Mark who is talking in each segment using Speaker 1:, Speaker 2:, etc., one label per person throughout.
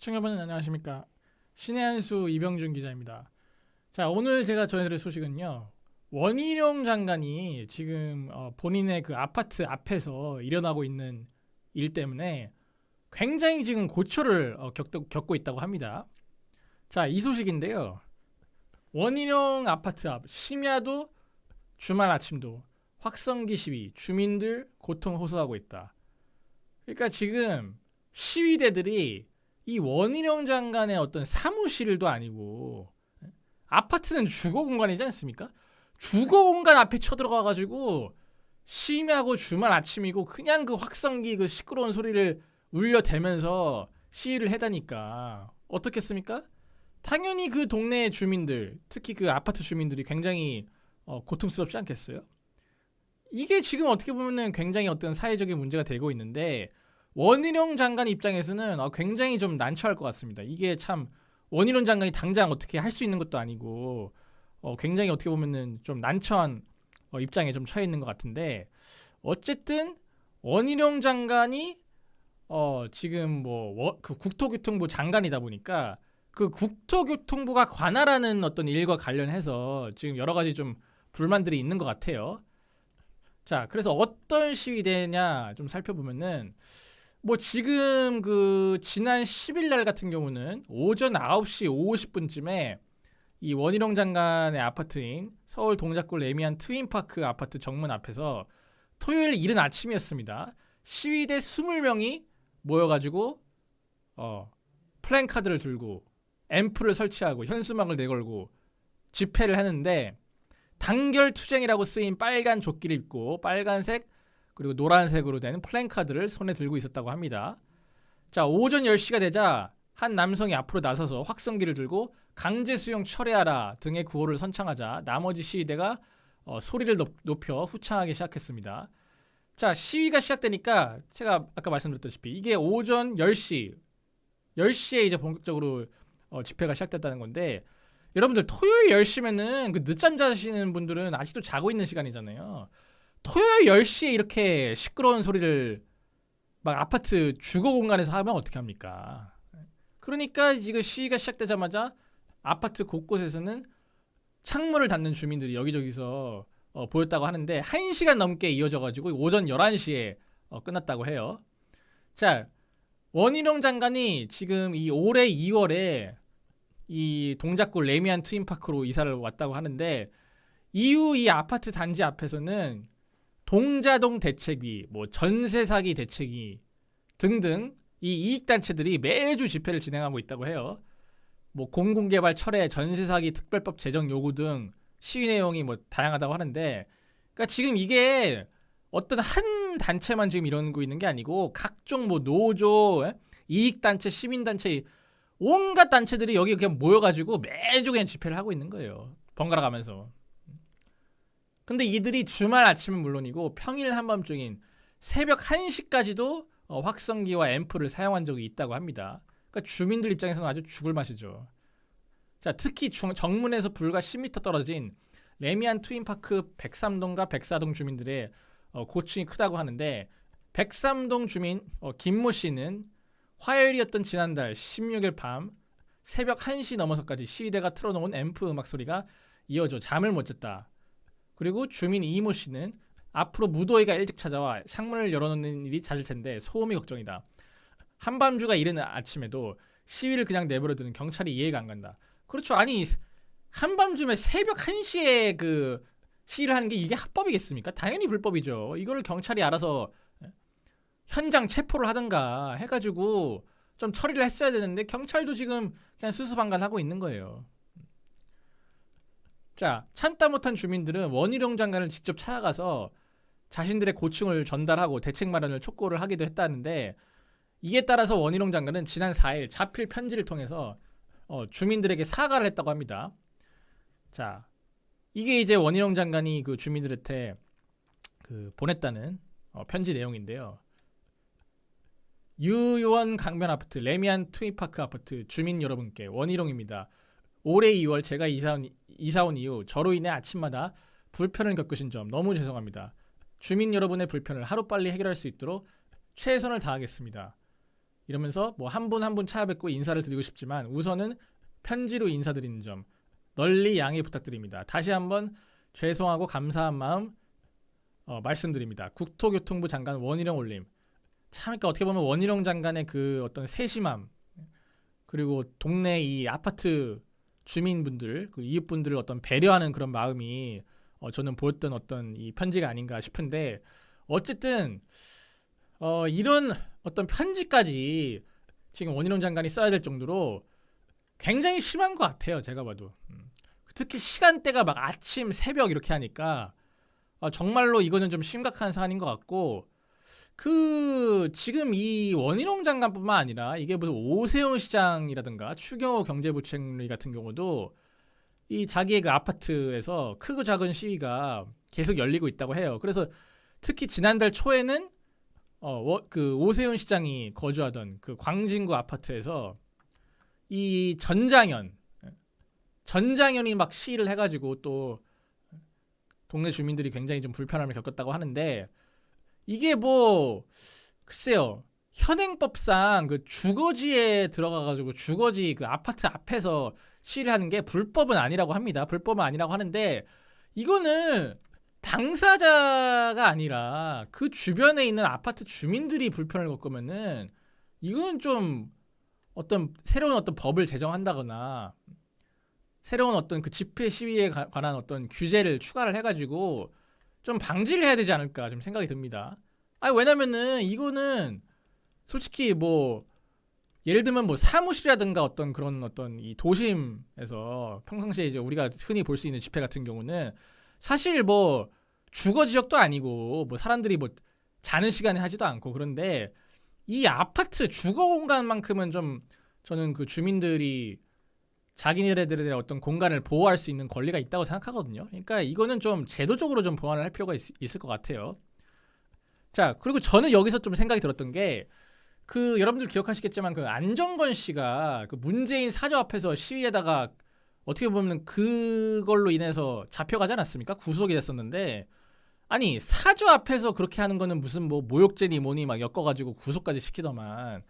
Speaker 1: 시청자 여러분 안녕하십니까. 신의 한수 이병준 기자입니다. 자, 오늘 제가 전해드릴 소식은요, 원희룡 장관이 지금 본인의 그 아파트 앞에서 일어나고 있는 일 때문에 굉장히 지금 고초를 겪고 있다고 합니다. 자, 이 소식인데요, 원희룡 아파트 앞 심야도 주말 아침도 확성기 시위, 주민들 고통 호소하고 있다. 그러니까 지금 시위대들이 이 원희룡 장관의 어떤 사무실도 아니고, 아파트는 주거 공간이지 않습니까? 주거 공간 앞에 쳐들어가가지고 심야고 주말 아침이고 그냥 그 확성기 그 시끄러운 소리를 울려대면서 시위를 해다니까 어떻겠습니까? 당연히 그 동네 주민들, 특히 그 아파트 주민들이 굉장히 고통스럽지 않겠어요? 이게 지금 어떻게 보면은 굉장히 어떤 사회적인 문제가 되고 있는데, 원희룡 장관 입장에서는 굉장히 좀 난처할 것 같습니다. 이게 참 원희룡 장관이 당장 어떻게 할 수 있는 것도 아니고 굉장히 어떻게 보면은 좀 난처한 입장에 좀 처해 있는 것 같은데, 어쨌든 원희룡 장관이 지금 그 국토교통부 장관이다 보니까 그 국토교통부가 관할하는 어떤 일과 관련해서 지금 여러 가지 좀 불만들이 있는 것 같아요. 자, 그래서 어떤 시위대냐 좀 살펴보면은, 지금 그 지난 10일 날 같은 경우는 오전 9시 50분쯤에 이 원희룡 장관의 아파트인 서울 동작구 레미안 트윈파크 아파트 정문 앞에서 토요일 이른 아침이었습니다. 시위대 20명이 모여가지고 플랜카드를 들고 앰프를 설치하고 현수막을 내걸고 집회를 하는데, 단결투쟁이라고 쓰인 빨간 조끼를 입고 빨간색 그리고 노란색으로 된 플랜카드를 손에 들고 있었다고 합니다. 자, 오전 10시가 되자 한 남성이 앞으로 나서서 확성기를 들고 강제 수용 철회하라 등의 구호를 선창하자 나머지 시위대가 소리를 높여 후창하기 시작했습니다. 자, 시위가 시작되니까 제가 아까 말씀드렸다시피 이게 오전 10시에 이제 본격적으로 집회가 시작됐다는 건데, 여러분들 토요일 10시면은 그 늦잠 자시는 분들은 아직도 자고 있는 시간이잖아요. 토요일 10시에 이렇게 시끄러운 소리를 막 아파트 주거 공간에서 하면 어떻게 합니까? 그러니까 지금 시위가 시작되자마자 아파트 곳곳에서는 창문을 닫는 주민들이 여기저기서 보였다고 하는데, 1시간 넘게 이어져가지고 오전 11시에 끝났다고 해요. 자, 원희룡 장관이 지금 이 올해 2월에 이 동작구 레미안 트윈파크로 이사를 왔다고 하는데, 이후 이 아파트 단지 앞에서는 동자동 대책위, 전세 사기 대책위 등등 이 이익단체들이 매주 집회를 진행하고 있다고 해요. 공공개발 철회, 전세 사기 특별법 제정 요구 등 시위 내용이 다양하다고 하는데, 그러니까 지금 이게 어떤 한 단체만 지금 이러고 있는 게 아니고 각종 노조, 이익단체, 시민단체, 온갖 단체들이 여기 그냥 모여가지고 매주 그냥 집회를 하고 있는 거예요. 번갈아 가면서. 근데 이들이 주말 아침은 물론이고 평일 한밤중인 새벽 1시까지도 확성기와 앰프를 사용한 적이 있다고 합니다. 그러니까 주민들 입장에서는 아주 죽을 맛이죠. 자, 특히 정문에서 불과 10m 떨어진 레미안 트윈파크 103동과 104동 주민들의 고충이 크다고 하는데, 103동 주민 김모 씨는 화요일이었던 지난달 16일 밤 새벽 1시 넘어서까지 시위대가 틀어놓은 앰프 음악 소리가 이어져 잠을 못 잤다. 그리고 주민 이모 씨는 앞으로 무더위가 일찍 찾아와 창문을 열어놓는 일이 잦을 텐데 소음이 걱정이다. 한밤주가 이른 아침에도 시위를 그냥 내버려두는 경찰이 이해가 안 간다. 그렇죠. 아니, 한밤중에 새벽 1시에 그 시위를 하는 게 이게 합법이겠습니까? 당연히 불법이죠. 이거를 경찰이 알아서 현장 체포를 하든가 해가지고 좀 처리를 했어야 되는데, 경찰도 지금 그냥 수수방관하고 있는 거예요. 자, 참다 못한 주민들은 원희룡 장관을 직접 찾아가서 자신들의 고충을 전달하고 대책 마련을 촉구를 하기도 했다는데, 이에 따라서 원희룡 장관은 지난 4일 자필 편지를 통해서 주민들에게 사과를 했다고 합니다. 자, 이게 이제 원희룡 장관이 그 주민들한테 그 보냈다는 편지 내용인데요. 유요원 강변 아파트 레미안 트윈파크 아파트 주민 여러분께 원희룡입니다. 올해 2월 제가 이사 온 이후 저로 인해 아침마다 불편을 겪으신 점 너무 죄송합니다. 주민 여러분의 불편을 하루빨리 해결할 수 있도록 최선을 다하겠습니다. 이러면서 뭐 한 분 한 분 찾아뵙고 인사를 드리고 싶지만 우선은 편지로 인사드리는 점 널리 양해 부탁드립니다. 다시 한번 죄송하고 감사한 마음 말씀드립니다. 국토교통부 장관 원희룡 올림. 참 그러니까 어떻게 보면 원희룡 장관의 그 어떤 세심함 그리고 동네 이 아파트 주민분들 그 이웃분들을 어떤 배려하는 그런 마음이 저는 보였던 어떤 이 편지가 아닌가 싶은데 어쨌든 이런 어떤 편지까지 지금 원희룡 장관이 써야 될 정도로 굉장히 심한 것 같아요. 제가 봐도 특히 시간대가 막 아침 새벽 이렇게 하니까 정말로 이거는 좀 심각한 사안인 것 같고 그 지금 이 원희룡 장관뿐만 아니라 이게 무슨 오세훈 시장이라든가 추경호 경제부총리 같은 경우도 이 자기의 그 아파트에서 크고 작은 시위가 계속 열리고 있다고 해요. 그래서 특히 지난달 초에는 그 오세훈 시장이 거주하던 그 광진구 아파트에서 이 전장현이 막 시위를 해가지고 또 동네 주민들이 굉장히 좀 불편함을 겪었다고 하는데 이게 뭐 글쎄요 현행법상 그 주거지에 들어가가지고 주거지 그 아파트 앞에서 시위를 하는 게 불법은 아니라고 합니다. 불법은 아니라고 하는데 이거는 당사자가 아니라 그 주변에 있는 아파트 주민들이 불편을 겪으면은 이건 좀 어떤 새로운 어떤 법을 제정한다거나 새로운 어떤 그 집회 시위에 관한 어떤 규제를 추가를 해가지고 좀 방지를 해야 되지 않을까 좀 생각이 듭니다. 왜냐면은 이거는 솔직히 뭐 예를 들면 뭐 사무실이라든가 어떤 그런 어떤 이 도심에서 평상시에 이제 우리가 흔히 볼 수 있는 집회 같은 경우는 사실 뭐 주거 지역도 아니고 뭐 사람들이 뭐 자는 시간에 하지도 않고 그런데 이 아파트 주거 공간만큼은 좀 저는 그 주민들이 자기네들의 어떤 공간을 보호할 수 있는 권리가 있다고 생각하거든요. 그러니까 이거는 좀 제도적으로 좀 보완을 할 필요가 있을 것 같아요. 자, 그리고 저는 여기서 좀 생각이 들었던 게 그 여러분들 기억하시겠지만 그 안정건 씨가 그 문재인 사저 앞에서 시위에다가 어떻게 보면 그걸로 인해서 잡혀가지 않았습니까? 구속이 됐었는데 아니 사저 앞에서 그렇게 하는 거는 무슨 뭐 모욕죄니 뭐니 막 엮어가지고 구속까지 시키더만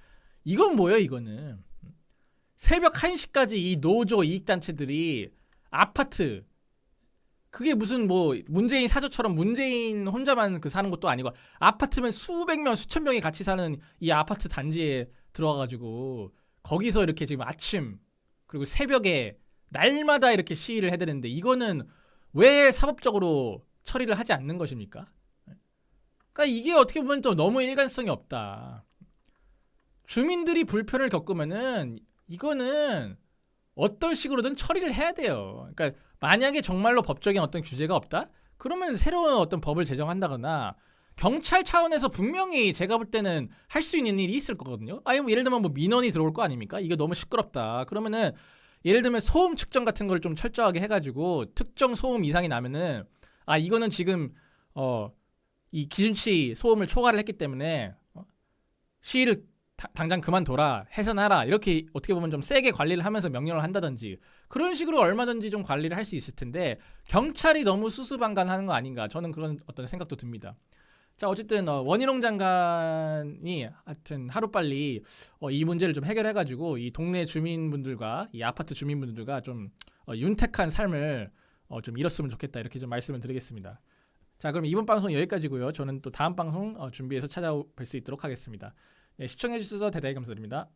Speaker 1: 이건 뭐예요 이거는 새벽 1시까지 이 노조 이익단체들이 아파트 그게 무슨 뭐 문재인 사저처럼 문재인 혼자만 그 사는 것도 아니고 아파트면 수백 명 수천 명이 같이 사는 이 아파트 단지에 들어와가지고 거기서 이렇게 지금 아침 그리고 새벽에 날마다 이렇게 시위를 해야 되는데 이거는 왜 사법적으로 처리를 하지 않는 것입니까? 그러니까 이게 어떻게 보면 또 너무 일관성이 없다. 주민들이 불편을 겪으면은 이거는 어떤 식으로든 처리를 해야 돼요. 그러니까 만약에 정말로 법적인 어떤 규제가 없다? 그러면 새로운 어떤 법을 제정한다거나 경찰 차원에서 분명히 제가 볼 때는 할 수 있는 일이 있을 거거든요. 아니 뭐 예를 들면 뭐 민원이 들어올 거 아닙니까? 이거 너무 시끄럽다. 그러면은 예를 들면 소음 측정 같은 걸 좀 철저하게 해가지고 특정 소음 이상이 나면은 이거는 지금 이 기준치 소음을 초과를 했기 때문에 시위를 당장 그만둬라 해산하라 이렇게 어떻게 보면 좀 세게 관리를 하면서 명령을 한다든지 그런 식으로 얼마든지 좀 관리를 할 수 있을 텐데 경찰이 너무 수수방관하는 거 아닌가 저는 그런 어떤 생각도 듭니다. 자 어쨌든 원희룡 장관이 하여튼 하루빨리 이 문제를 좀 해결해가지고 이 동네 주민분들과 이 아파트 주민분들과 좀 윤택한 삶을 좀 이뤘으면 좋겠다 이렇게 좀 말씀을 드리겠습니다. 자 그럼 이번 방송 여기까지고요. 저는 또 다음 방송 준비해서 찾아뵐 수 있도록 하겠습니다. 네, 시청해주셔서 대단히 감사드립니다.